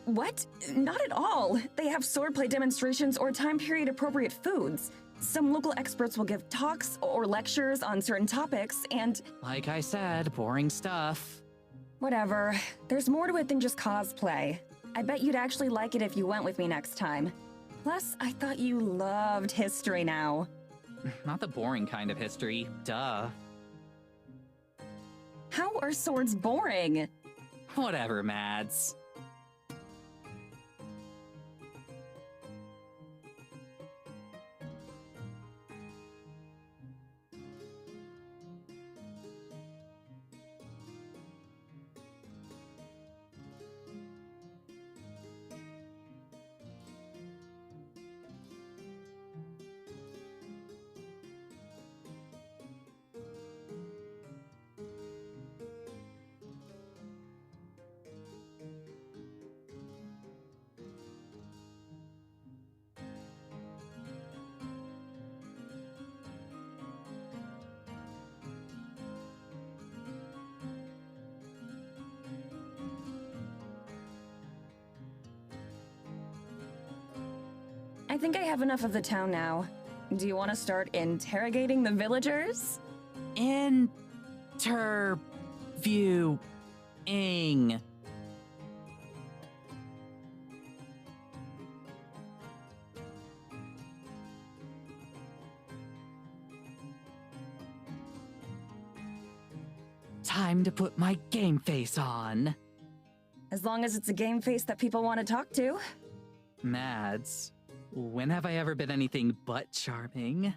What? Not at all. They have swordplay demonstrations or time period appropriate foods. Some local experts will give talks or lectures on certain topics, and... Like I said, boring stuff. Whatever. There's more to it than just cosplay. I bet you'd actually like it if you went with me next time. Plus, I thought you loved history now. Not the boring kind of history, duh. How are swords boring? Whatever, Mads. I think I have enough of the town now. Do you want to start interrogating the villagers? Interviewing. Time to put my game face on. As long as it's a game face that people want to talk to. Mads, when have I ever been anything but charming?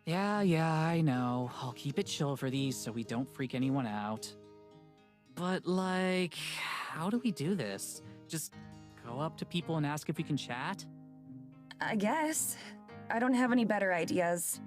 Yeah, I know. I'll keep it chill for these so we don't freak anyone out. But, like, how do we do this? Just go up to people and ask if we can chat? I guess. I don't have any better ideas.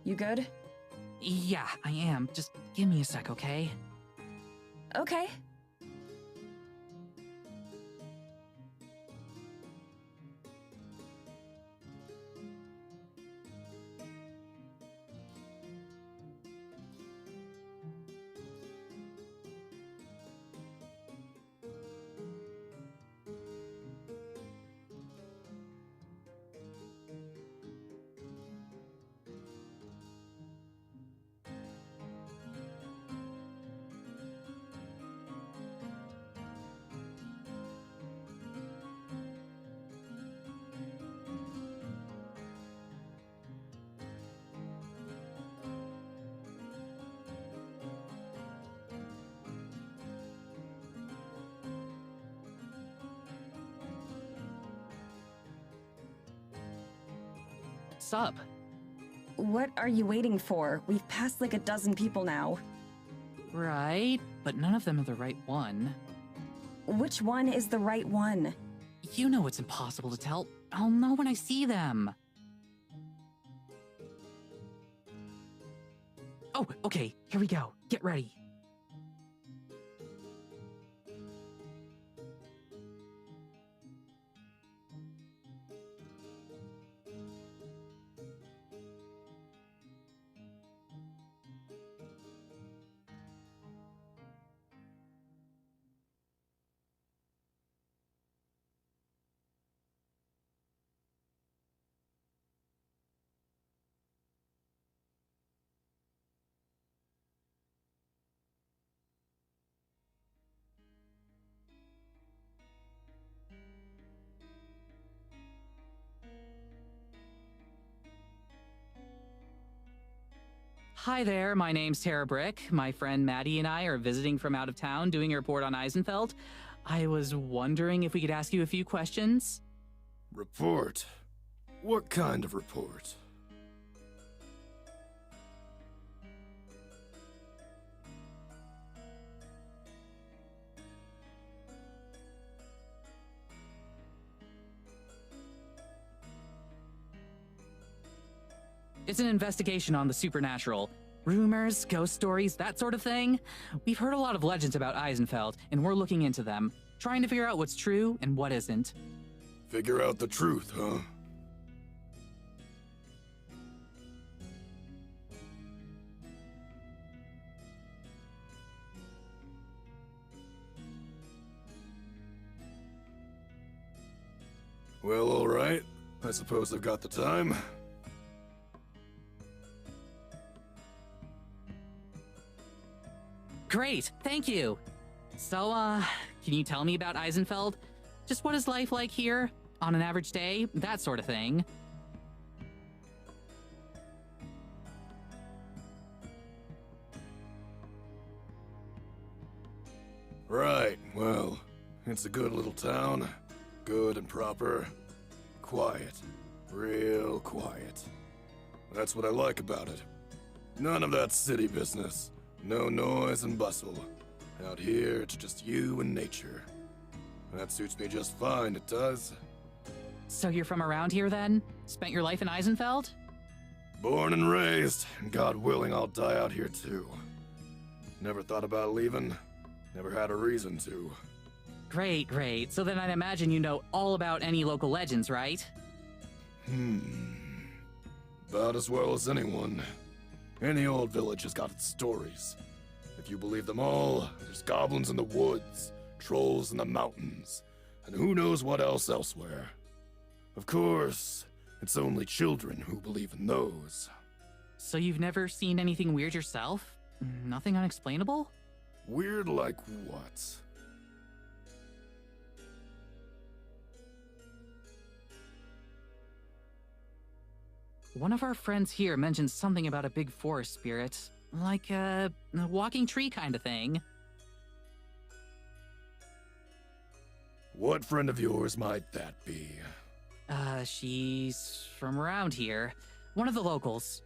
You good? Yeah, I am. Just give me a sec, okay? Okay. Sup? What are you waiting for? We've passed like a dozen people now. Right, but none of them are the right one. Which one is the right one? You know it's impossible to tell. I'll know when I see them. Oh, okay, here we go. Get ready. Hi there, my name's Tara Brick. My friend Maddie and I are visiting from out of town doing a report on Eisenfeld. I was wondering if we could ask you a few questions. Report? What kind of report? It's an investigation on the supernatural. Rumors, ghost stories, that sort of thing. We've heard a lot of legends about Eisenfeld, and we're looking into them, trying to figure out what's true and what isn't. Figure out the truth, huh? Well, all right. I suppose I've got the time. Great, thank you. So, can you tell me about Eisenfeld? Just what is life like here? On an average day? That sort of thing. Right, well, it's a good little town. Good and proper. Quiet. Real quiet. That's what I like about it. None of that city business. No noise and bustle. Out here, it's just you and nature. That suits me just fine, it does. So you're from around here then? Spent your life in Eisenfeld? Born and raised, and God willing, I'll die out here too. Never thought about leaving. Never had a reason to. Great, great. So then I'd imagine you know all about any local legends, right? About as well as anyone. Any old village has got its stories. If you believe them all, there's goblins in the woods, trolls in the mountains, and who knows what else elsewhere. Of course, it's only children who believe in those. So you've never seen anything weird yourself? Nothing unexplainable? Weird like what? One of our friends here mentioned something about a big forest spirit. Like a walking tree kind of thing. What friend of yours might that be? She's from around here. One of the locals.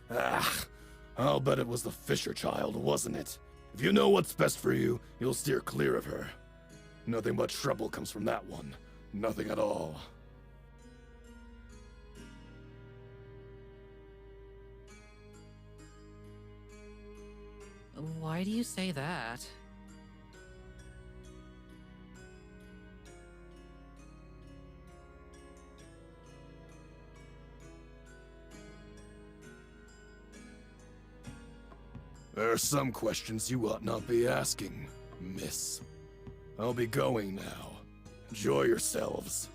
Ah, I'll bet it was the Fisher child, wasn't it? If you know what's best for you, you'll steer clear of her. Nothing but trouble comes from that one. Nothing at all. Why do you say that? There are some questions you ought not be asking, miss. I'll be going now. Enjoy yourselves.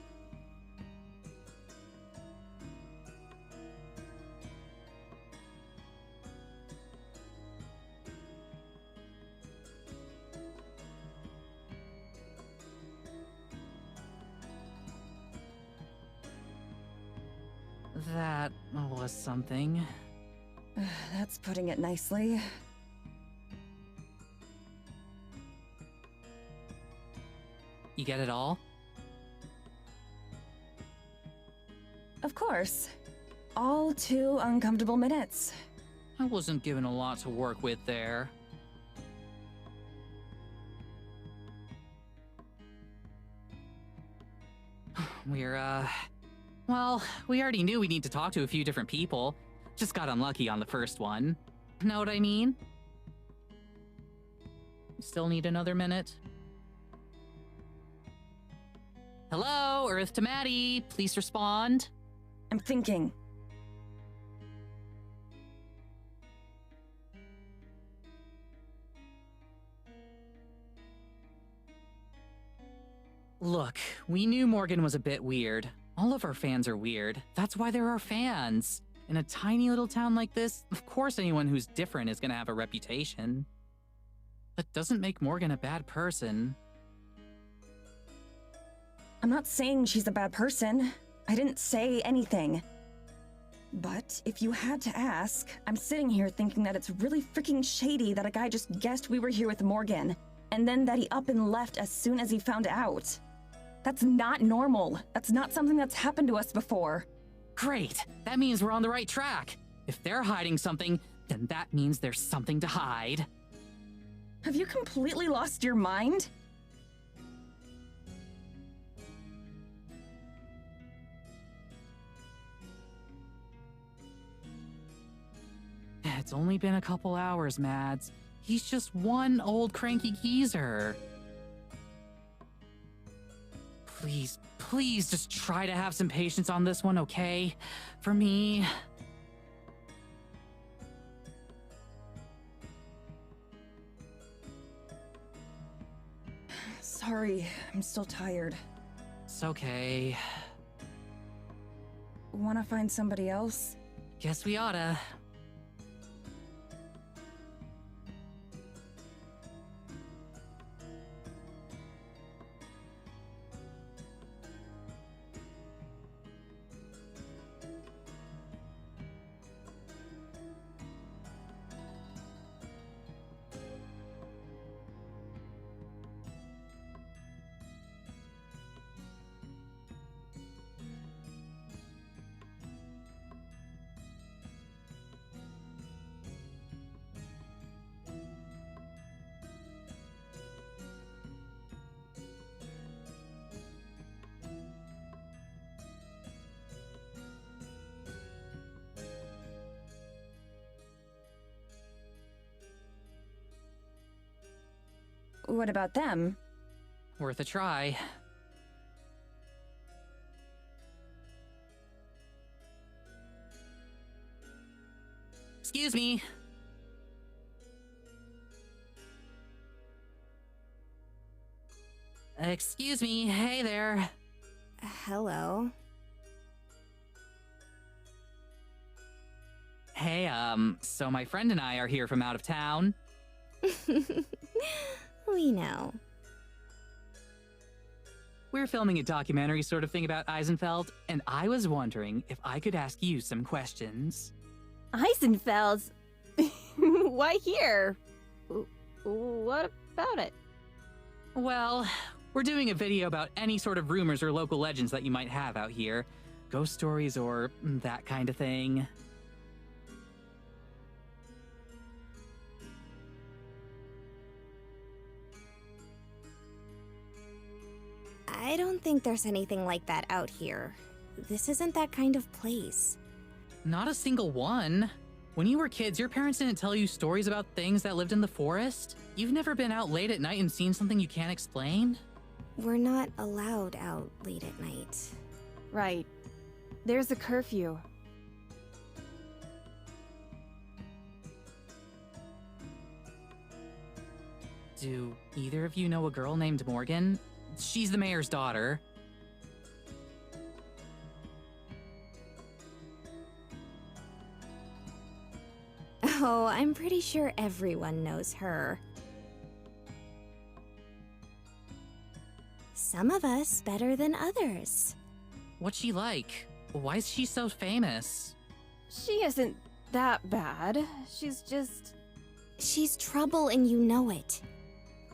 That was something. That's putting it nicely. You get it all? Of course. All 2 uncomfortable minutes. I wasn't given a lot to work with there. Well, we already knew we need to talk to a few different people. Just got unlucky on the first one. Know what I mean? Still need another minute? Hello, Earth to Maddie. Please respond. I'm thinking. Look, we knew Morgan was a bit weird. All of our fans are weird. That's why they're our fans. In a tiny little town like this, of course anyone who's different is gonna have a reputation. That doesn't make Morgan a bad person. I'm not saying she's a bad person. I didn't say anything. But if you had to ask, I'm sitting here thinking that it's really freaking shady that a guy just guessed we were here with Morgan, and then that he up and left as soon as he found out. That's not normal. That's not something that's happened to us before. Great! That means we're on the right track. If they're hiding something, then that means there's something to hide. Have you completely lost your mind? It's only been a couple hours, Mads. He's just one old cranky geezer. Please, please just try to have some patience on this one, okay? For me. Sorry, I'm still tired. It's okay. Wanna find somebody else? Guess we oughta. What about them? Worth a try. Excuse me. Excuse me. Hey there. Hello. Hey, so my friend and I are here from out of town. We know. We're filming a documentary sort of thing about Eisenfeld, and I was wondering if I could ask you some questions. Eisenfeld? Why here? What about it? Well, we're doing a video about any sort of rumors or local legends that you might have out here. Ghost stories or that kind of thing. I don't think there's anything like that out here. This isn't that kind of place. Not a single one. When you were kids, your parents didn't tell you stories about things that lived in the forest? You've never been out late at night and seen something you can't explain? We're not allowed out late at night. Right. There's a curfew. Do either of you know a girl named Morgan? She's the mayor's daughter. Oh, I'm pretty sure everyone knows her. Some of us better than others. What's she like? Why is she so famous? She isn't that bad. She's just... She's trouble and you know it.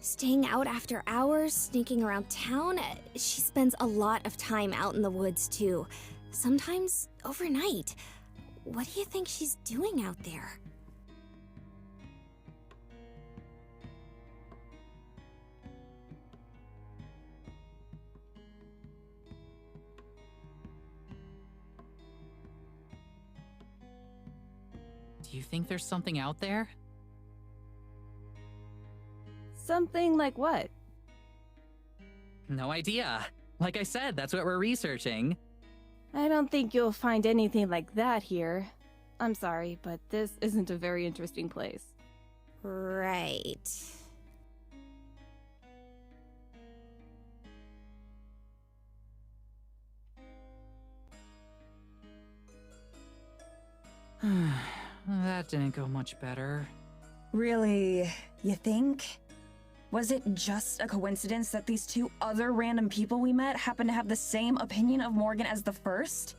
Staying out after hours, sneaking around town, she spends a lot of time out in the woods too. Sometimes overnight. What do you think she's doing out there? Do you think there's something out there? Something like what? No idea. Like I said, that's what we're researching. I don't think you'll find anything like that here. I'm sorry, but this isn't a very interesting place. Right. That didn't go much better. Really, you think? Was it just a coincidence that these two other random people we met happened to have the same opinion of Morgan as the first?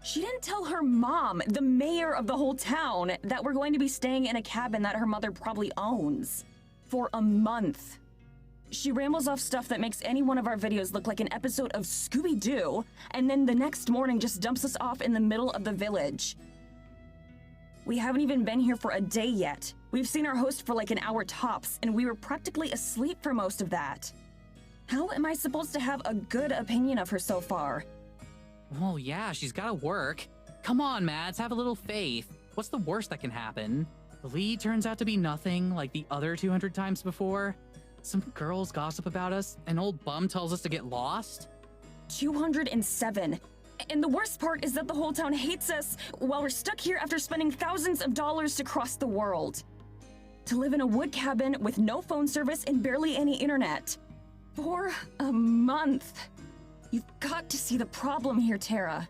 She didn't tell her mom, the mayor of the whole town, that we're going to be staying in a cabin that her mother probably owns. For a month. She rambles off stuff that makes any one of our videos look like an episode of Scooby-Doo, and then the next morning just dumps us off in the middle of the village. We haven't even been here for a day yet. We've seen our host for like an hour tops, and we were practically asleep for most of that. How am I supposed to have a good opinion of her so far? Well, yeah, she's gotta work. Come on, Mads, have a little faith. What's the worst that can happen? The lead turns out to be nothing like the other 200 times before. Some girls gossip about us, an old bum tells us to get lost. 207. And the worst part is that the whole town hates us while we're stuck here after spending thousands of dollars to cross the world. To live in a wood cabin with no phone service and barely any internet. For a month. You've got to see the problem here, Tara.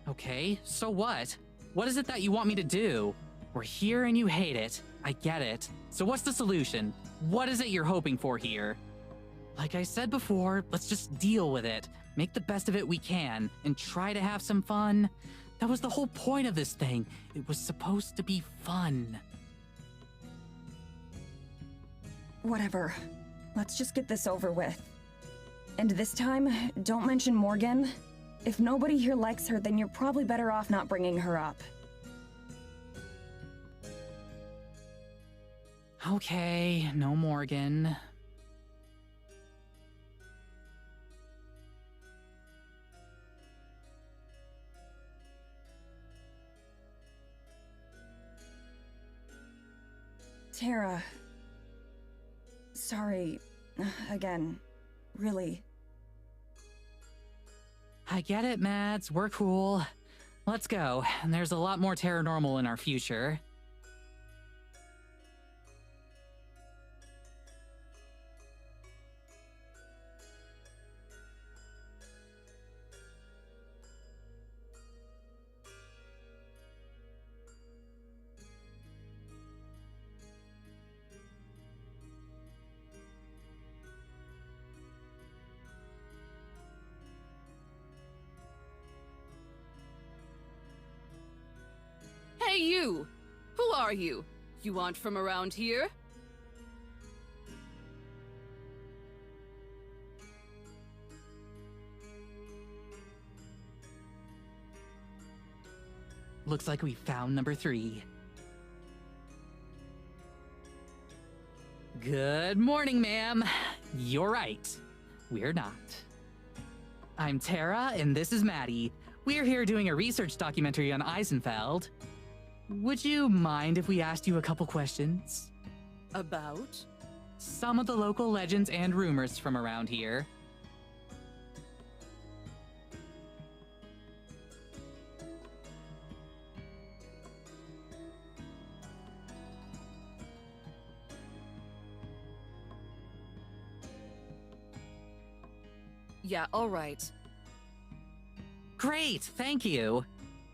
Okay, so what? What is it that you want me to do? We're here and you hate it. I get it. So what's the solution? What is it you're hoping for here? Like I said before, let's just deal with it. Make the best of it we can, and try to have some fun. That was the whole point of this thing. It was supposed to be fun. Whatever. Let's just get this over with. And this time, don't mention Morgan. If nobody here likes her, then you're probably better off not bringing her up. Okay, no Morgan. Tara. Sorry. Again. Really. I get it, Mads. We're cool. Let's go. And there's a lot more paranormal in our future. Hey, you! Who are you? You aren't from around here? Looks like we found number 3. Good morning, ma'am. You're right. We're not. I'm Tara, and this is Maddie. We're here doing a research documentary on Eisenfeld. Would you mind if we asked you a couple questions? About? Some of the local legends and rumors from around here. Yeah, alright. Great, thank you.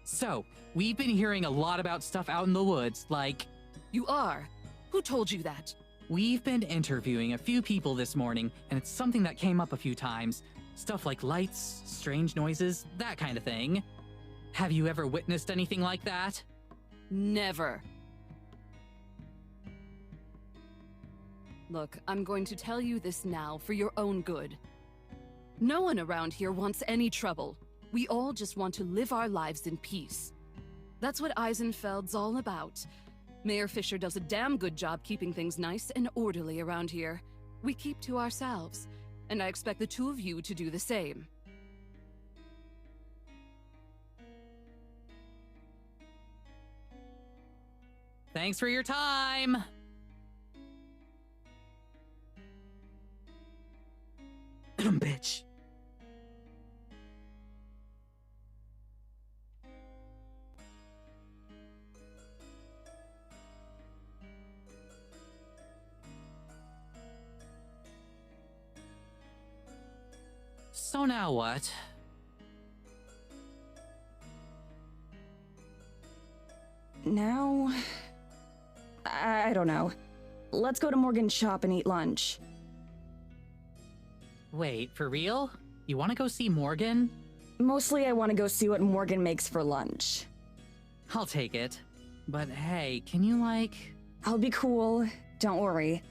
So, we've been hearing a lot about stuff out in the woods, like... You are? Who told you that? We've been interviewing a few people this morning, and it's something that came up a few times. Stuff like lights, strange noises, that kind of thing. Have you ever witnessed anything like that? Never. Look, I'm going to tell you this now for your own good. No one around here wants any trouble. We all just want to live our lives in peace. That's what Eisenfeld's all about. Mayor Fisher does a damn good job keeping things nice and orderly around here. We keep to ourselves, and I expect the two of you to do the same. Thanks for your time! Bitch. So now what? Now... I don't know. Let's go to Morgan's shop and eat lunch. Wait, for real? You want to go see Morgan? Mostly I want to go see what Morgan makes for lunch. I'll take it. But hey, can you I'll be cool. Don't worry.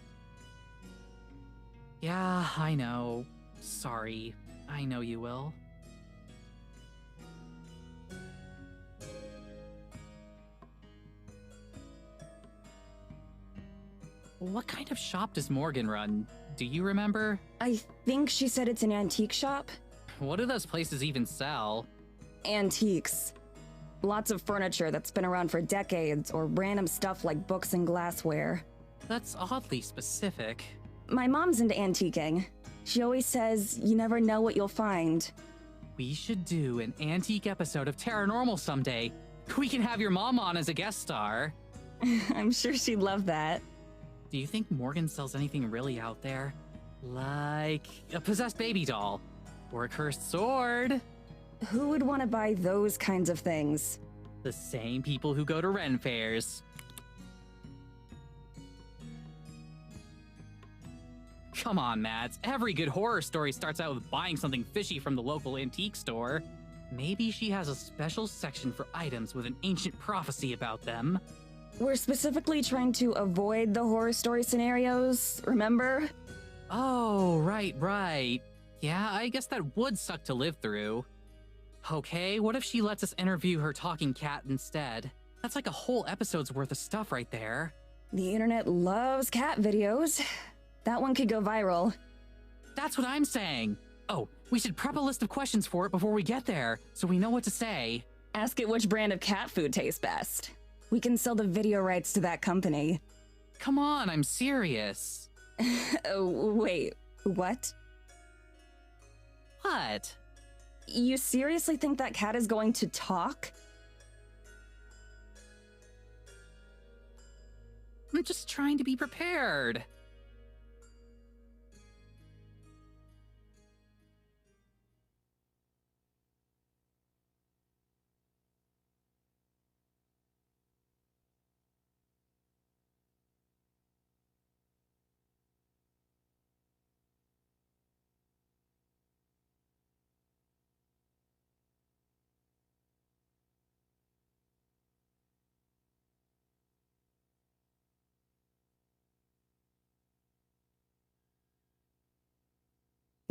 Yeah, I know. Sorry. I know you will. What kind of shop does Morgan run? Do you remember? I think she said it's an antique shop. What do those places even sell? Antiques. Lots of furniture that's been around for decades, or random stuff like books and glassware. That's oddly specific. My mom's into antiquing. She always says you never know what you'll find. We should do an antique episode of Paranormal someday. We can have your mom on as a guest star. I'm sure she'd love that. Do you think Morgan sells anything really out there? Like a possessed baby doll? Or a cursed sword? Who would want to buy those kinds of things? The same people who go to Ren fairs. Come on, Mads. Every good horror story starts out with buying something fishy from the local antique store. Maybe she has a special section for items with an ancient prophecy about them. We're specifically trying to avoid the horror story scenarios, remember? Oh, right. Yeah, I guess that would suck to live through. Okay, what if she lets us interview her talking cat instead? That's like a whole episode's worth of stuff right there. The internet loves cat videos. That one could go viral. That's what I'm saying. Oh, we should prep a list of questions for it before we get there, so we know what to say. Ask it which brand of cat food tastes best. We can sell the video rights to that company. Come on, I'm serious. Oh, wait, what? What? You seriously think that cat is going to talk? I'm just trying to be prepared.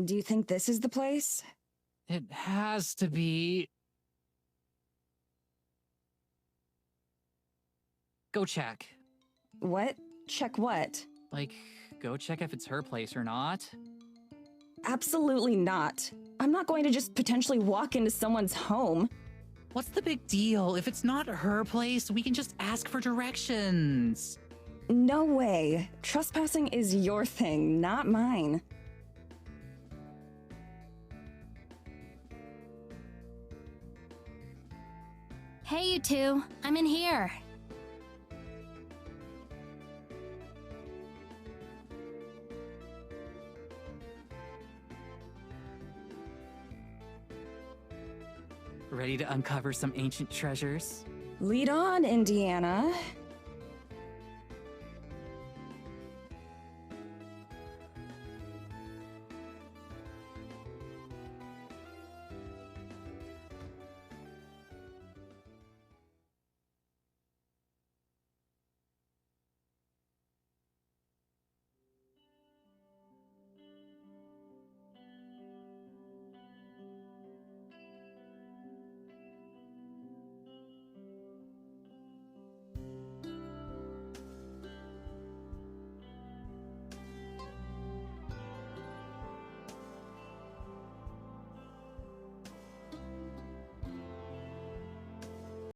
Do you think this is the place? It has to be. Go check. What? Check what? Like, go check if it's her place or not. Absolutely not. I'm not going to just potentially walk into someone's home. What's the big deal? If it's not her place, we can just ask for directions. No way. Trespassing is your thing, not mine. Hey, you two. I'm in here. Ready to uncover some ancient treasures? Lead on, Indiana.